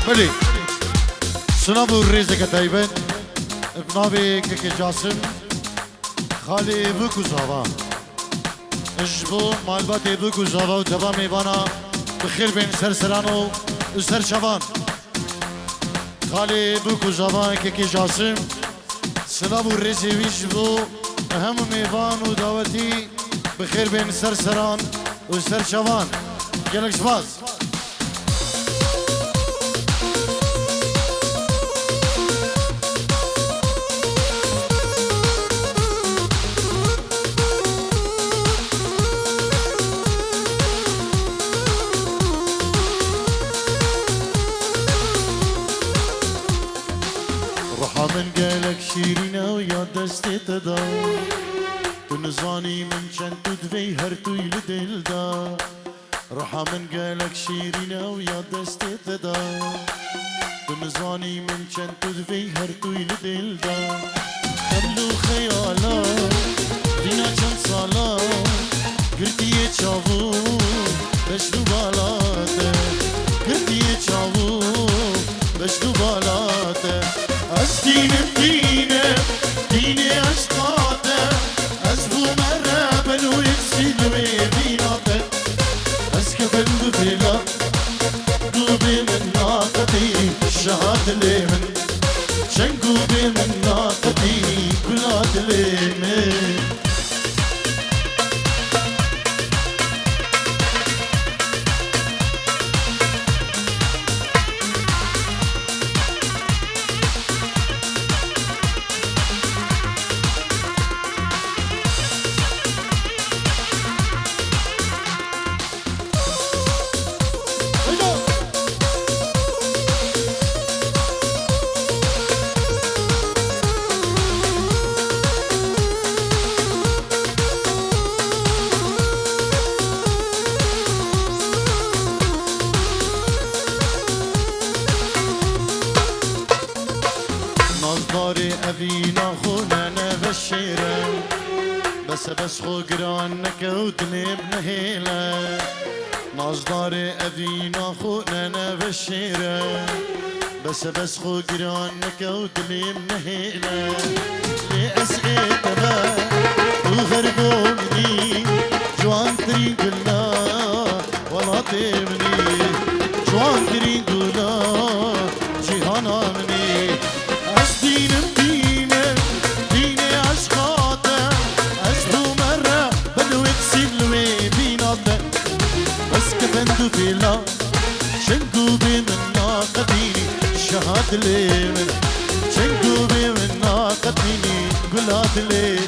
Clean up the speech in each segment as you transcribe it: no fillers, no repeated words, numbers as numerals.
بلي سنابو الرزق كتايبن بنابي كيكي جاسم خالي بوكو زاوا اجبو مالباتي بوكو زاوا ودبا ميبانا بخير بين سرسرانو وسر شبان خالي بوكو زاوا كيكي جاسم سنابو الرزق ويجبو اهم ميبان وداوتي بخير بين سرسران وسر شبان جالك شباز من قالك شيرينا ويا دستي تدا تنزاني من شنتو دفي هرتو يلدل دا روحا من قالك شيرينا ويا دستي تدا تنزاني من شنتو دفي هرتو يلدل دا خلو خيالا دينا چند سالا قلتي چاوو بشنو بالاته قلتي چاوو بشنو بالاته از دینه اشقاته از بو مره بلو یکسیلوی بیناته از که بلو بلا قلبی من ناقتی شهاد لی من چنگو بی من ناقتی گلاد لی من نازداري أبينا خونا نبشيرة بس خو قرانك ودني بنهيلة نازداري أبينا خونا نبشيرة بس خو قرانك ودني بنهيلة لأسئلة ما وغرقوني جوان ترين قلنا ولا تبني جوان ترين قلنا جيهانا مني ديني عشقاته أشبو مرة بدو يكسلوي بيناته بس كفندو بلا شنقو بي من ناقتيني شهاد لي من شنقو بي من ناقتيني قلاد لي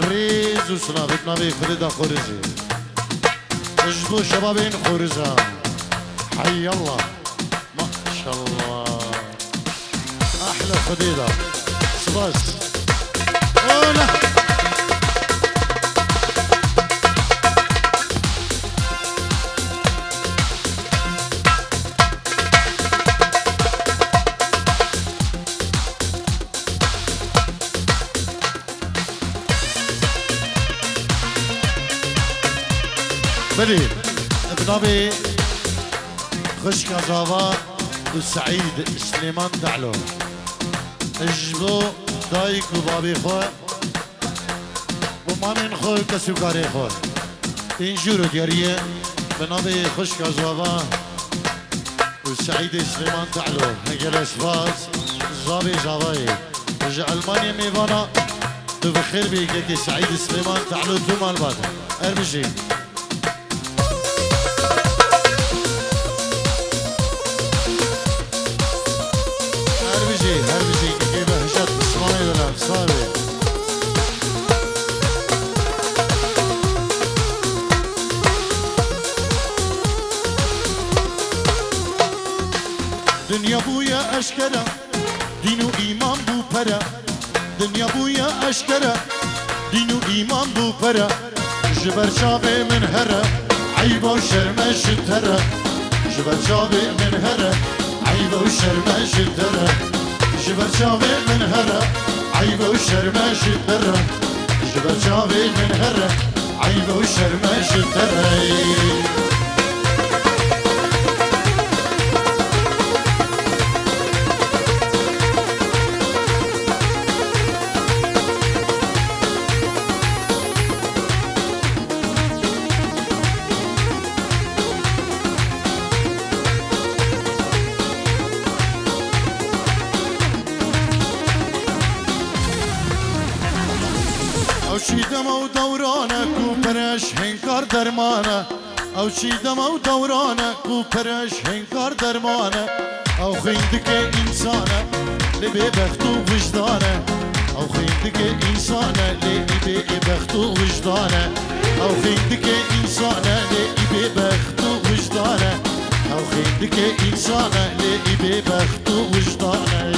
ريزو سنابتنا بي فريدة خورزي اجبو شبابين خورزة حي الله ما شاء الله احلى خديدة سباس اولا بلي بنابي خش كزاوا وسعيد سليمان دعلو اجبو دايك وبابي خو ومامين خو كسوكاري خو انجورو دياريه بنابي خش كزاوا وسعيد سليمان دعلو هجر اشفاز زابي زاواي رجع المانيا ميفانا بخير بيك سعيد سليمان دعلو ثم الباد ارمجي هربجي كيف هشات اسماعيل ولا صاري دنيا بويا اشكرا دينو ايمان بو برا دنيا بويا اشكرا دينو ايمان بو برا جبر شابي من هرا عيبا وشرمه شترا جبر شابي من هرا عيبا وشرمه شترا جبر شابي من هرا عيب وشرمش الدرة جبت شافي من هرة عيب وشرمش الدرة او چی دم و دورانه کو پرش هنکار درمانه او چی دم و دورانه کو پرش هنکار درمانه او خیندک انسانه لبی بخت و وجدانه او خیندک انسانه لبی بخت و وجدانه او خیندک انسانه لبی بخت و وجدانه او خیندک انسانه لبی بخت و وجدانه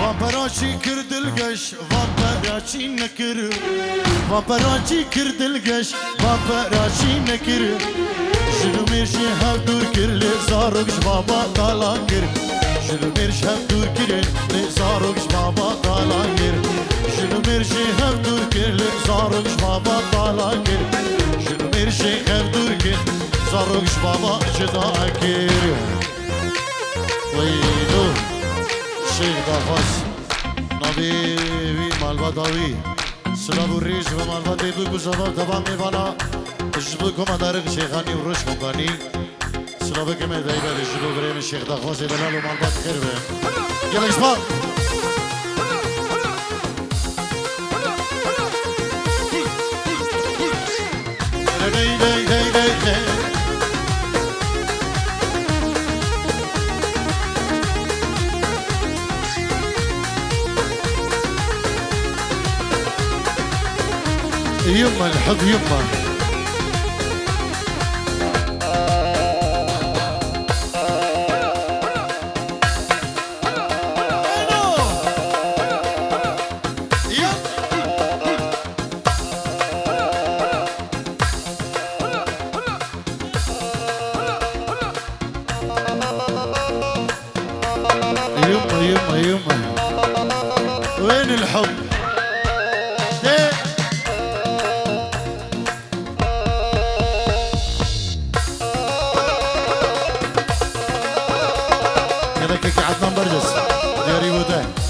Vamparachi kirdilgesh, vamparachi nekir. Vamparachi kirdilgesh, vamparachi nekir. Jilumir shehav dur kir, le zarugsh baba talangir. Jilumir shehav dur kir, le zarugsh baba talangir. Jilumir shehav dur kir, le zarugsh baba talangir. Jilumir shehav dur kir, zarugsh baba jidakir. Waylo. شیخ دافاس نبی وی مالبا داوی سلام و ریش و مالبا دیدو گوشابا دوام میوانا جبو کما دارق شیخانی و روش مکانی سلام که می دایبه جبو بریم شیخ دافاس دلال و مالبا خیر به گل اشبا يما الحب يما يما يما وين الحب عدنان برجس دياري بوده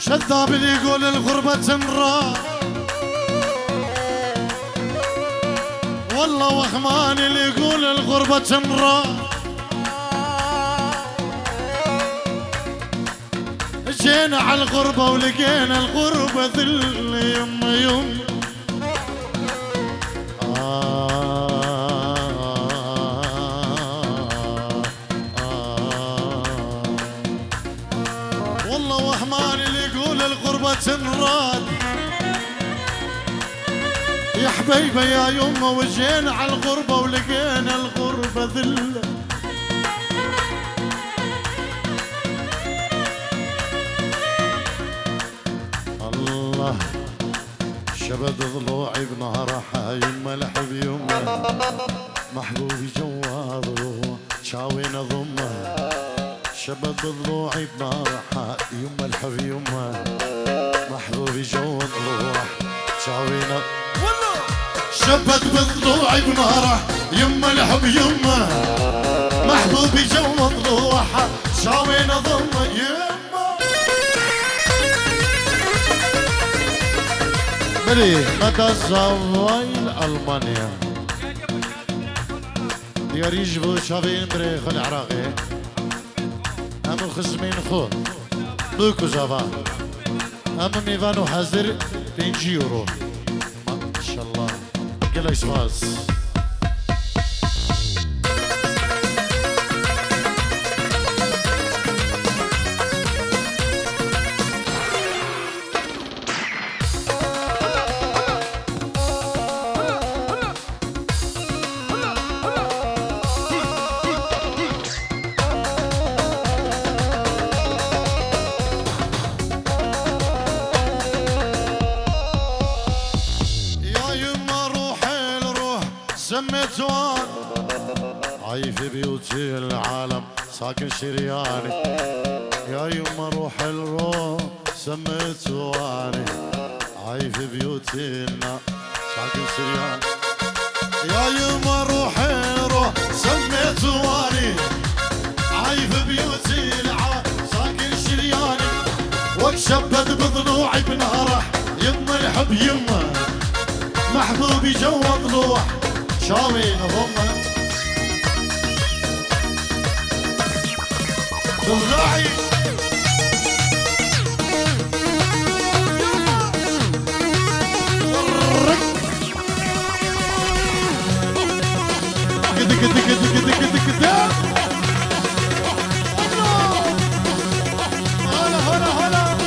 شذاب اللي يقول الغربة تمرة والله وخمان اللي يقول الغربة تمرة وجينا على الغربة ولقينا الغربة ذل يما يما. والله وهمان اللي يقول الغربة تنراد يا حبيبة يا يما، وجينا على الغربة ولقينا الغربة ذلة. الله شبد ضلوعي بنهرها يما لحب يما، محبوبي جوا ضلوع شاوينا ضمه. شبد ضلوعي بنهرها يما الحب يما، محبوبي جوا ضلوع شاوينا. شبت بضلوعي بناره يما الحب يما، محبوبي جوا ضلوعها شاوينا ضمه يما. بلي مدى زوايل ألمانيا ديار يجبو شابين بريخ العراقي أم الخزمين خو بوكو زافا أم ميفانو حزر 5 يورو ما شاء الله. كلا يسواس سميتوان عايف بيوتي العالم ساكن شرياني. يا يما روح الروح سميتواني عايف بيوتي ساكن شرياني. يا يما روح الروح سميتواني عايف بيوتي العالم ساكن شرياني. واتشبد بضلوعي بنهره يما الحب يما، محبوبي جوا ضلوع شاوين ضمه. ضلوعي كده كده كده كده كده كده. هلا هلا هلا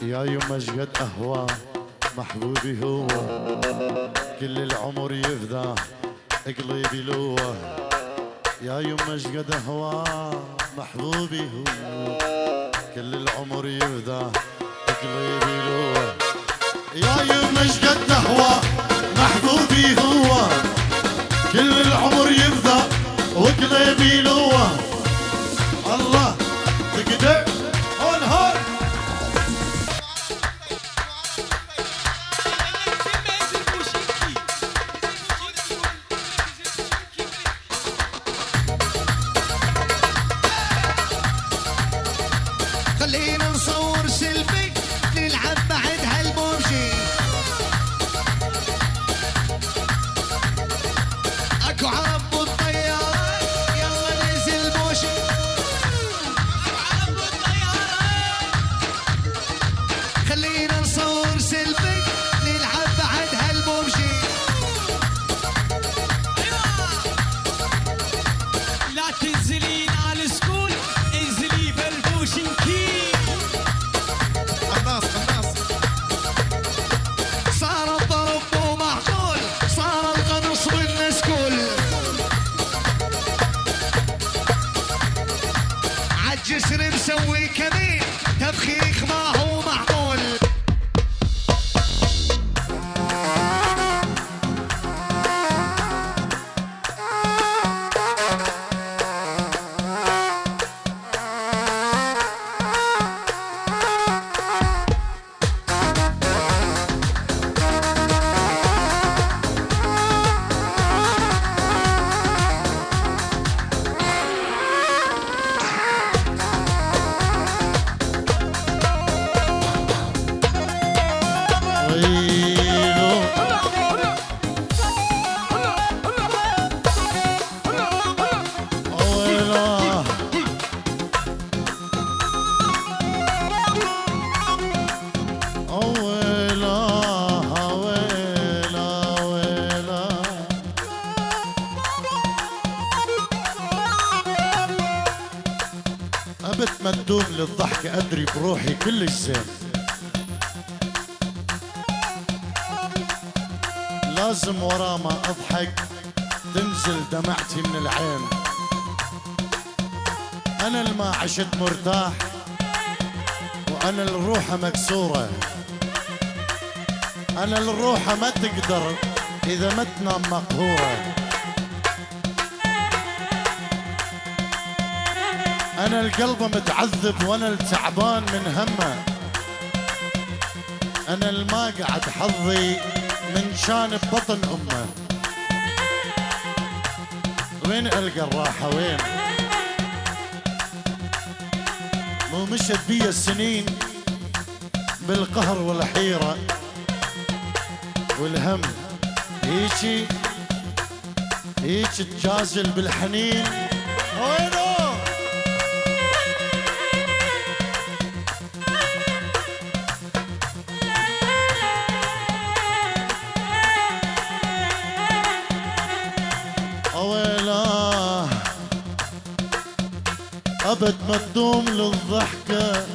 يا يما شقد أهوى محبوبي هو، كل العمر يفدى قلبي لوه. يا يما شقد أهوى محبوبي هو، كل العمر يفدى قلبي لوه. يا يما شقد أهوى محبوبي هو، كل العمر يفدى وقلبي لوه. الله تقدر هون هون خلينا نصور سيلفي نلعب بعد هالبومشي. اكو عرب بالطيارة يلا ننزل بوشي. عرب بالطيارة خلينا نصور سيلفي نلعب بعد هالبومشي. لا تنزلين على السكول انزلي بالبوشنكي. للضحك أدري بروحي كلش زين. لازم ورا ما أضحك تنزل دمعتي من العين. أنا الما عشت مرتاح وأنا الروحة مكسورة. أنا الروحة ما تقدر إذا ما تنام مقهورة. أنا القلب متعذب وأنا التعبان من همه. أنا الما قعد حظي من شان ببطن أمه. وين ألقى الراحة وين؟ مو مشت بي السنين بالقهر والحيرة والهم. هيجي تجازل بالحنين. وينو؟ اويلاه ابد ما تدوم للضحكة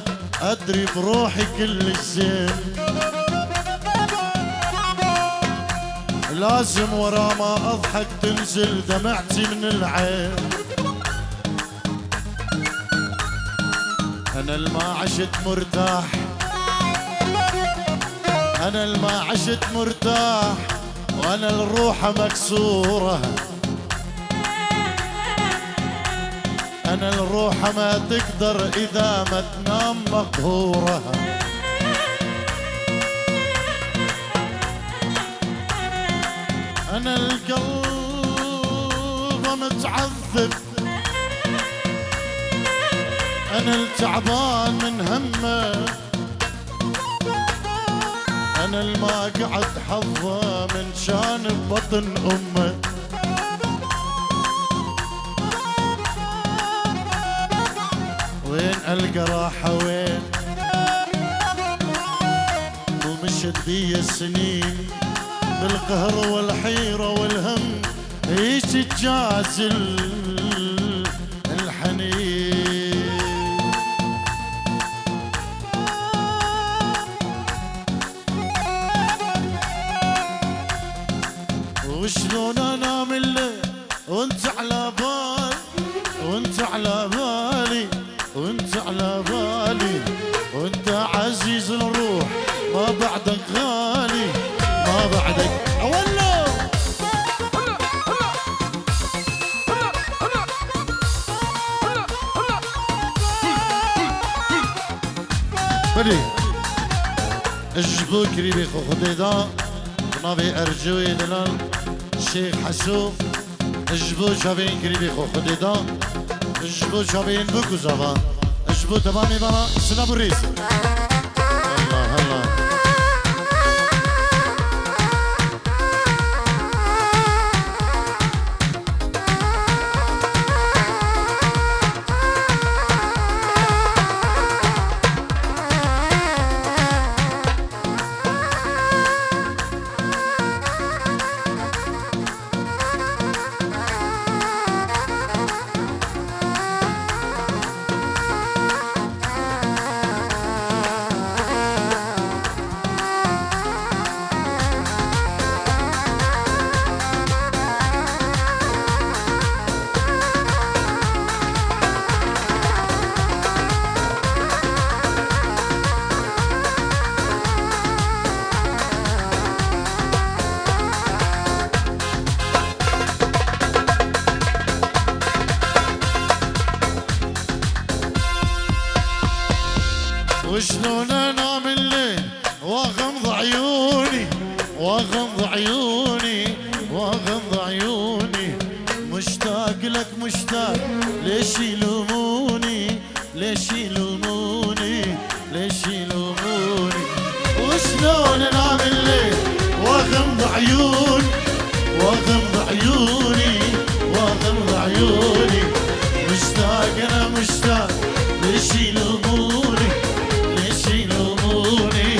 ادري بروحي كل زين. لازم ورا ما اضحك تنزل دمعتي من العين. انا الما عشت مرتاح. انا الما عشت مرتاح وانا الروحة مكسورة. انا الروحة ما تقدر اذا ما تنام مقهورة. أنا القلب متعذب. أنا التعبان من همه. أنا الما قعد حظه من شان ببطن أمه. وين ألقى راحة وين؟ ومشت بي السنين بالقهر والحيرة والهم. ايش تجازل الحنين. وشلون انام الليل وانت على بالي وانت على بالي وانت على بالي وانت عزيز الروح ما بعدك غالي ما بعدك. أولو بدي اجبو كريبي خو خديدا نبي ارجوي دلال الشيخ حسو. اجبو شابين كريبي خو خديدا اجبو شابين بوكو زافا اجبو تمامي برا سنابو الريس. الله الله وشلون انام الليل واغمض عيوني واغمض عيوني واغمض عيوني. مشتاق لك مشتاق ليش يلوموني ليش يلوموني ليش يلوموني. وشلون انام الليل واغمض عيوني واغمض عيوني واغمض عيوني. مشتاق انا مشتاق ليش يلوموني ليش يلوموني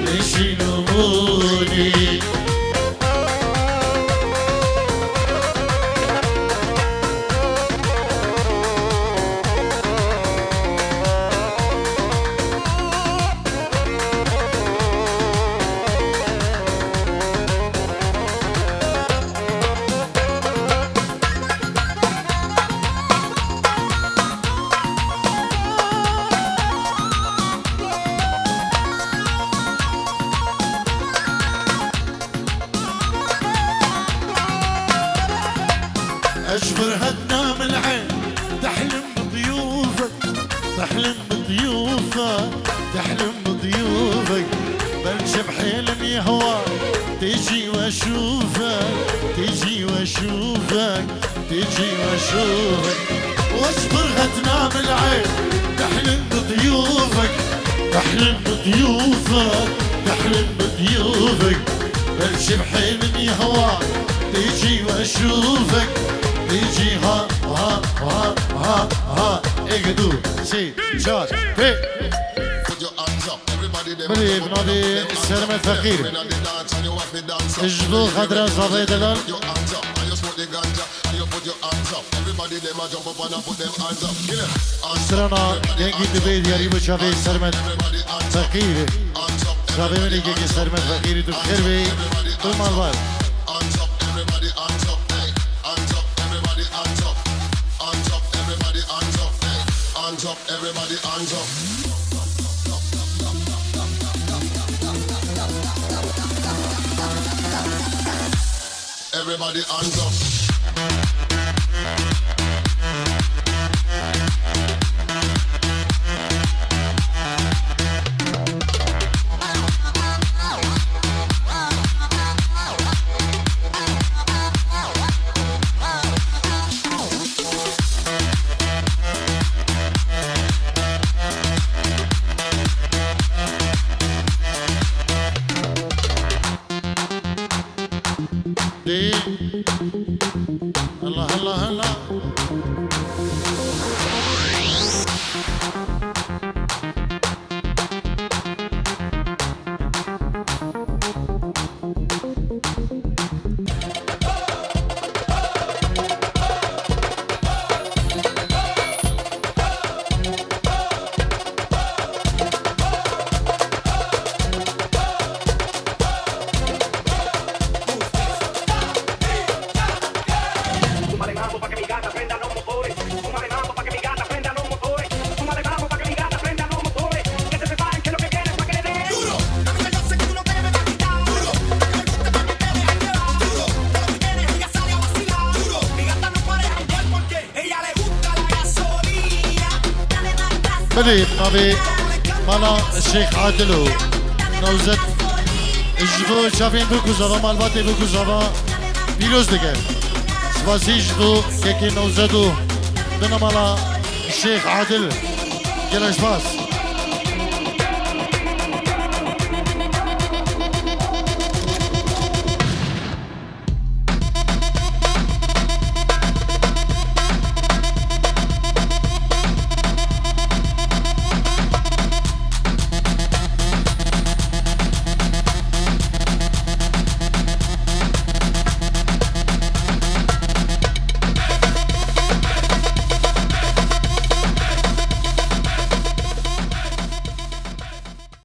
ليش يلوموني. تيجي واشوفك واصبر غتنام العين تحلم بضيوفك تحلم بضيوفك تحلم بضيوفك بمشي بحلم يهواك تيجي واشوفك تيجي ها ها ها ها ها اقدو سي شات هي بلي بنادي السلام الفقير اجدو خضرا صافي دلال سرنا ينجي دبي دياري بشافي سلام فقير شافي مني كي سلام فقير تو بخير بي تو مالبار Everybody hands up. Everybody hands up. دي الله الله الله Súmale mambo pa' que mi gata prenda los motores. Súmale mambo pa' que mi gata prenda los motores. Súmale mambo pa' que mi gata prenda los motores. Que se preparen que lo que viene es pa' que le den. Duro, a mí que yo sé que tú no te me vas a quitar. Duro, pa' que me guste, pa' que te dejes llevar. Duro, de lo que tienes ella sale a vacilar. Duro, mi gata no para de janguear porque ella le gusta la gasolina. Dale, dale, dale. بلي بنادي مالا الشيخ عادلو نوزت اجدو شافين بكو زوا مالباتي بكو زوا بيروز دقر سباسي اجدو كيكي نوزدو دنا مالا الشيخ عادل جلاش باس